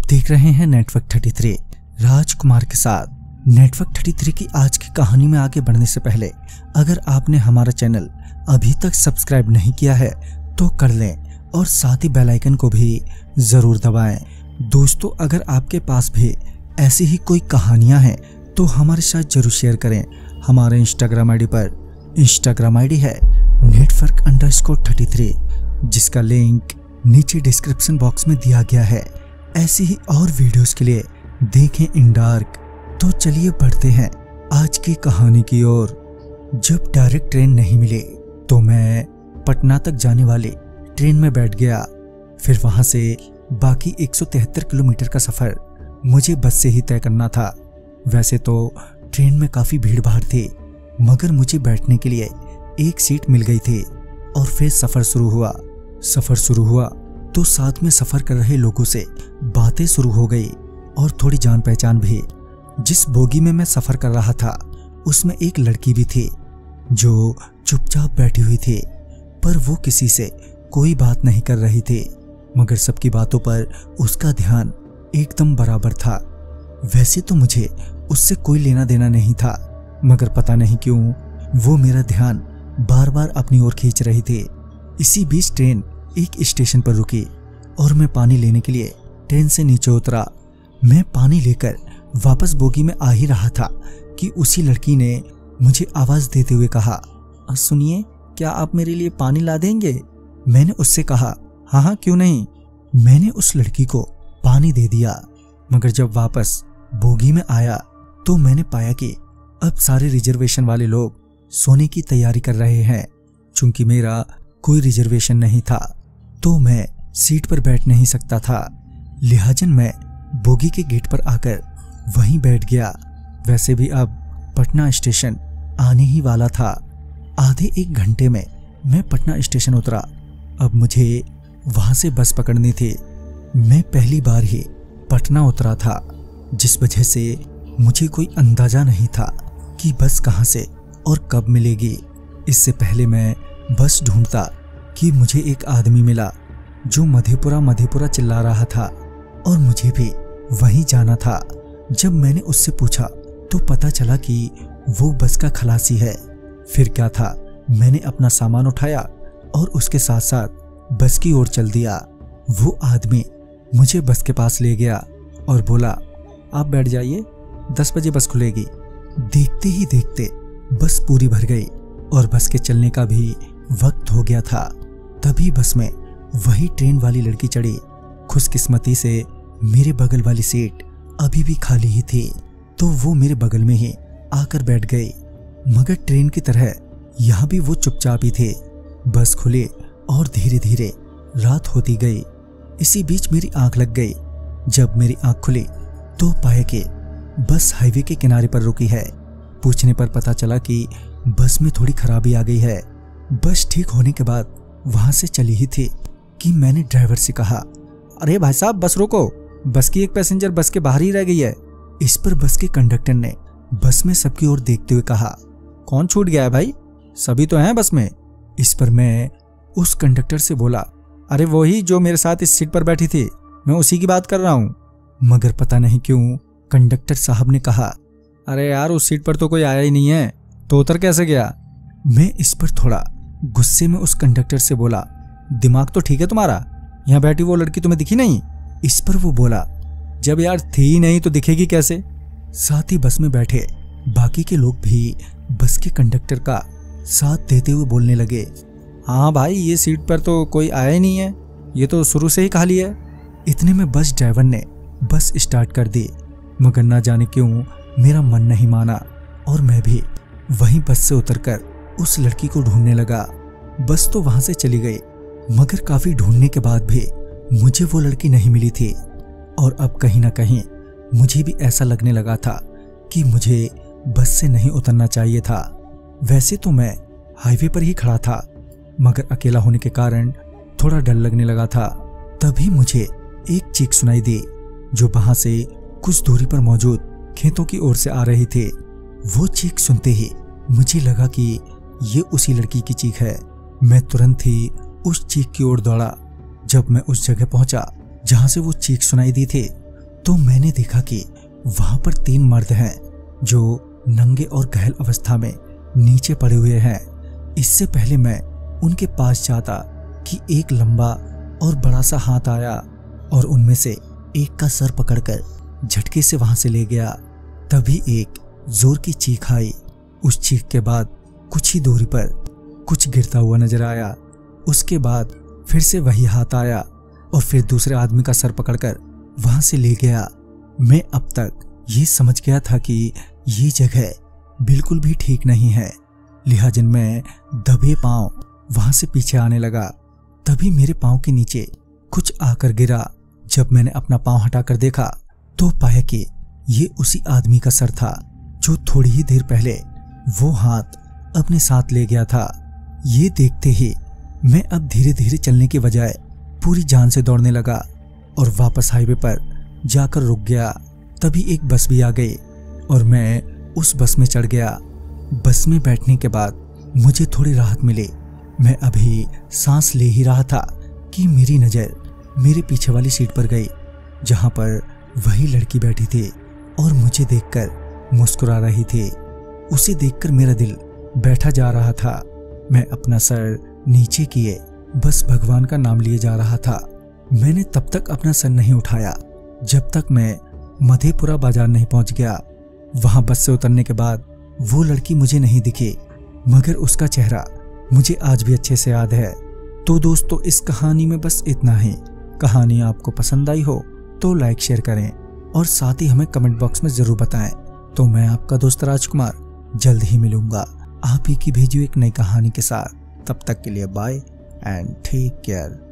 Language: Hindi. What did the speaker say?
देख रहे हैं नेटवर्क 33 राजकुमार के साथ। नेटवर्क 33 की आज की कहानी में आगे बढ़ने से पहले अगर आपने हमारा चैनल अभी तक सब्सक्राइब नहीं किया है तो कर लें और साथ ही बेल आइकन को भी जरूर दबाएं। दोस्तों, अगर आपके पास भी ऐसी ही कोई कहानियां हैं तो हमारे साथ जरूर शेयर करें। हमारे इंस्टाग्राम आईडी पर इंस्टाग्राम आईडी है network_33 जिसका लिंक नीचे डिस्क्रिप्शन बॉक्स में दिया गया है। ऐसी ही और वीडियोस के लिए देखें इन डार्क। तो चलिए बढ़ते हैं आज की कहानी की ओर। जब डायरेक्ट ट्रेन नहीं मिली तो मैं पटना तक जाने वाली ट्रेन में बैठ गया। फिर वहां से बाकी 173 किलोमीटर का सफर मुझे बस से ही तय करना था। वैसे तो ट्रेन में काफी भीड़ भाड़ थी, मगर मुझे बैठने के लिए एक सीट मिल गई थी। और फिर सफर शुरू हुआ तो साथ में सफर कर रहे लोगों से बातें शुरू हो गई और थोड़ी जान पहचान भी। जिस बोगी में मैं सफर कर रहा था उसमें एक लड़की भी थी जो चुपचाप बैठी हुई थी, पर वो किसी से कोई बात नहीं कर रही थी, मगर सबकी बातों पर उसका ध्यान एकदम बराबर था। वैसे तो मुझे उससे कोई लेना देना नहीं था, मगर पता नहीं क्यों वो मेरा ध्यान बार बार अपनी ओर खींच रही थी। इसी बीच ट्रेन एक स्टेशन पर रुकी और मैं पानी लेने के लिए ट्रेन से नीचे उतरा। मैं पानी लेकर वापस बोगी में आ ही रहा था कि उसी लड़की ने मुझे आवाज देते हुए कहा, सुनिए, क्या आप मेरे लिए पानी ला देंगे? मैंने उससे कहा, हाँ क्यों नहीं। मैंने उस लड़की को पानी दे दिया, मगर जब वापस बोगी में आया तो मैंने पाया कि अब सारे रिजर्वेशन वाले लोग सोने की तैयारी कर रहे हैं। चूंकि मेरा कोई रिजर्वेशन नहीं था तो मैं सीट पर बैठ नहीं सकता था, लिहाजन मैं बोगी के गेट पर आकर वहीं बैठ गया। वैसे भी अब पटना स्टेशन आने ही वाला था। आधे एक घंटे में मैं पटना स्टेशन उतरा। अब मुझे वहां से बस पकड़नी थी। मैं पहली बार ही पटना उतरा था, जिस वजह से मुझे कोई अंदाजा नहीं था कि बस कहां से और कब मिलेगी। इससे पहले मैं बस ढूंढता कि मुझे एक आदमी मिला जो मधेपुरा चिल्ला रहा था और मुझे भी वहीं जाना था। जब मैंने उससे पूछा तो पता चला कि वो बस का खलासी है। फिर क्या था, मैंने अपना सामान उठाया और उसके साथ साथ बस की ओर चल दिया। वो आदमी मुझे बस के पास ले गया और बोला, आप बैठ जाइए, 10 बजे बस खुलेगी। देखते ही देखते बस पूरी भर गई और बस के चलने का भी वक्त हो गया था। तभी बस में वही ट्रेन वाली लड़की चढ़ी। खुशकिस्मती से मेरे बगल वाली सीट अभी भी खाली ही थी, तो वो मेरे बगल में ही आकर बैठ गई। मगर ट्रेन की तरह यहाँ भी वो चुपचाप ही थे। बस खुली और धीरे धीरे रात होती गई। इसी बीच मेरी आंख लग गई। जब मेरी आंख खुली तो पाया कि बस हाईवे के किनारे पर रुकी है। पूछने पर पता चला कि बस में थोड़ी खराबी आ गई है। बस ठीक होने के बाद वहां से चली ही थी कि मैंने ड्राइवर से कहा, अरे भाई साहब, बस रोको, बस की एक पैसेंजर बस के बाहर ही रह गई है। इस पर बस के कंडक्टर ने बस में सबकी ओर देखते हुए कहा, कौन छूट गया है भाई, सभी तो हैं बस में। इस पर मैं उस कंडक्टर से बोला, अरे वही जो मेरे साथ इस सीट पर बैठी थी, मैं उसी की बात कर रहा हूँ। मगर पता नहीं क्यों कंडक्टर साहब ने कहा, अरे यार, उस सीट पर तो कोई आया ही नहीं है, तो उतर कैसे गया? मैं इस पर थोड़ा गुस्से में उस कंडक्टर से बोला, दिमाग तो ठीक है तुम्हारा, यहाँ बैठी वो लड़की तुम्हें दिखी नहीं? इस पर वो बोला, जब यार थी ही नहीं तो दिखेगी कैसे? साथ ही बस में बैठे बाकी के लोग भी बस के कंडक्टर का साथ देते हुए बोलने लगे, हाँ भाई, ये सीट पर तो कोई आया ही नहीं है, ये तो शुरू से ही खाली है। इतने में बस ड्राइवर ने बस स्टार्ट कर दी, मगर ना जाने क्यों मेरा मन नहीं माना और मैं भी वहीं बस से उतरकर उस लड़की को ढूंढने लगा। बस तो वहां से चली गई, मगर काफी ढूंढने के बाद भी मुझे वो लड़की नहीं मिली थी। और अब कहीं ना कहीं मुझे भी ऐसा लगने लगा था कि मुझे बस से नहीं उतरना चाहिए था। वैसे तो मैं हाईवे पर ही खड़ा था, मगर अकेला होने के कारण थोड़ा डर लगने लगा था। तभी मुझे एक चीख सुनाई दी जो वहां से कुछ दूरी पर मौजूद खेतों की ओर से आ रही थी। वो चीख सुनते ही मुझे लगा कि ये उसी लड़की की चीख है। मैं तुरंत ही उस चीख की ओर दौड़ा। जब मैं उस जगह पहुंचा जहां से वो चीख सुनाई दी थी, तो मैंने देखा कि वहां पर 3 मर्द हैं जो नंगे और घायल अवस्था में नीचे पड़े हुए हैं। इससे पहले मैं उनके पास जाता कि एक लंबा और बड़ा सा हाथ आया और उनमें से एक का सर पकड़कर झटके से वहां से ले गया। तभी एक जोर की चीख आई। उस चीख के बाद कुछ ही दूरी पर कुछ गिरता हुआ नजर आया। उसके बाद फिर से वही हाथ आया और फिर दूसरे आदमी का सर पकड़कर वहां से ले गया। मैं अब तक ये समझ गया था कि ये जगह बिल्कुल भी ठीक नहीं है, लिहाजा मैं दबे पांव वहां से पीछे आने लगा। तभी मेरे पांव के नीचे कुछ आकर गिरा। जब मैंने अपना पांव हटाकर देखा तो पाया कि ये उसी आदमी का सर था जो थोड़ी ही देर पहले वो हाथ अपने साथ ले गया था। ये देखते ही मैं अब धीरे धीरे चलने के बजाय पूरी जान से दौड़ने लगा और वापस हाईवे पर जाकर रुक गया। तभी एक बस भी आ गई और मैं उस बस में चढ़ गया। बस में बैठने के बाद मुझे थोड़ी राहत मिली। मैं अभी सांस ले ही रहा था कि मेरी नज़र मेरे पीछे वाली सीट पर गई, जहां पर वही लड़की बैठी थी और मुझे देखकर मुस्कुरा रही थी। उसे देखकर मेरा दिल बैठा जा रहा था। मैं अपना सर नीचे किए बस भगवान का नाम लिए जा रहा था। मैंने तब तक अपना सर नहीं उठाया जब तक मैं मधेपुरा बाजार नहीं पहुंच गया। वहां बस से उतरने के बाद वो लड़की मुझे नहीं दिखी, मगर उसका चेहरा मुझे आज भी अच्छे से याद है। तो दोस्तों, इस कहानी में बस इतना ही। कहानी आपको पसंद आई हो तो लाइक शेयर करें और साथ ही हमें कमेंट बॉक्स में जरूर बताएं। तो मैं आपका दोस्त राजकुमार जल्द ही मिलूंगा आप ही की भेजी एक नई कहानी के साथ। तब तक के लिए बाय एंड टेक केयर।